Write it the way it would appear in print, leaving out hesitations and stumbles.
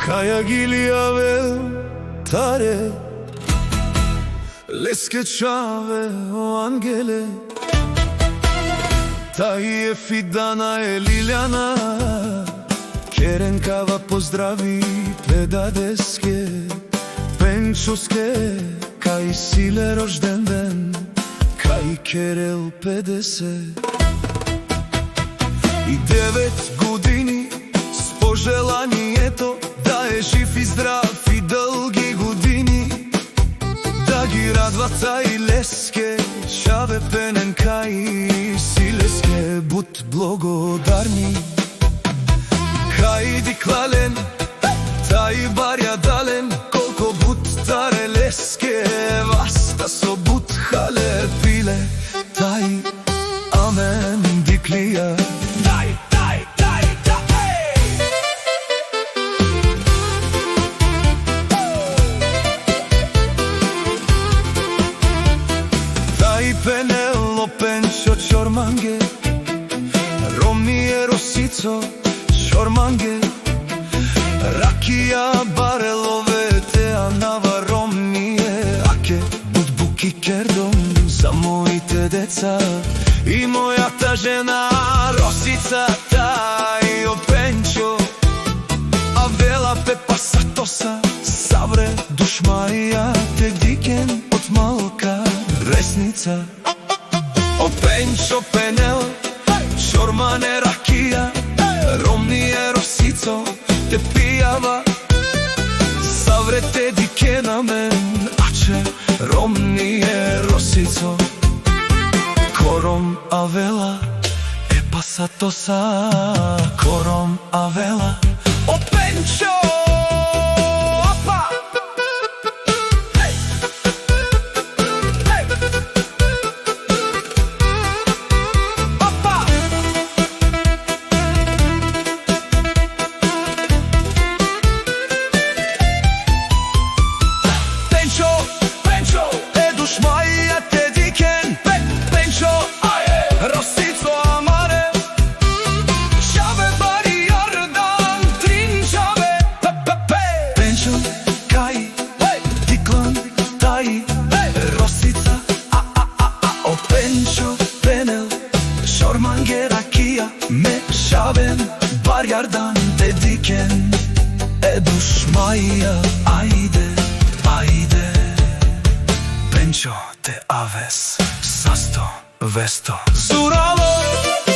Caia giliave tare, leske čave o angele, ta je Fidana e Liljana, Kerenkava pozdravi pedadeske, Penčuske, kaj sile rožden den, kaj Kerel 50. I 9 години с пожеланието да е жив и здрав и дълги години, да ги радват и леске, шаве пененка и силеске, буд благодарни. Кай диклален, тай баря дален, колко буд таре леске, васта со буд хале пиле, тай амен диклия. Пенело, Пенчо, Чорманге, Ромие, Росицо, Чорманге, Ракија, Барелове, Теанава, Ромие, Аке, Будбуки, Кердом, за моите деца и мојата жена Росица, тај, о Пенчо, Авела, Пепа, Сатоса, Савре, Душмарија, те дикен од малка Ресница. О Пенчо, Пенел, Чормане, Ракија, Ромние, Росицо, те пијава, Саврете дике на мен, аче, Ромние, Росицо, Кором, Авела, Епа, Сатоса, Кором, Авела, о Пенчо! Чорманге, Ракија, Мешавен, Барјардан, те дикен, е Душмаја, ајде, ајде. Пенчо, те авес, састо, весто, Зурало.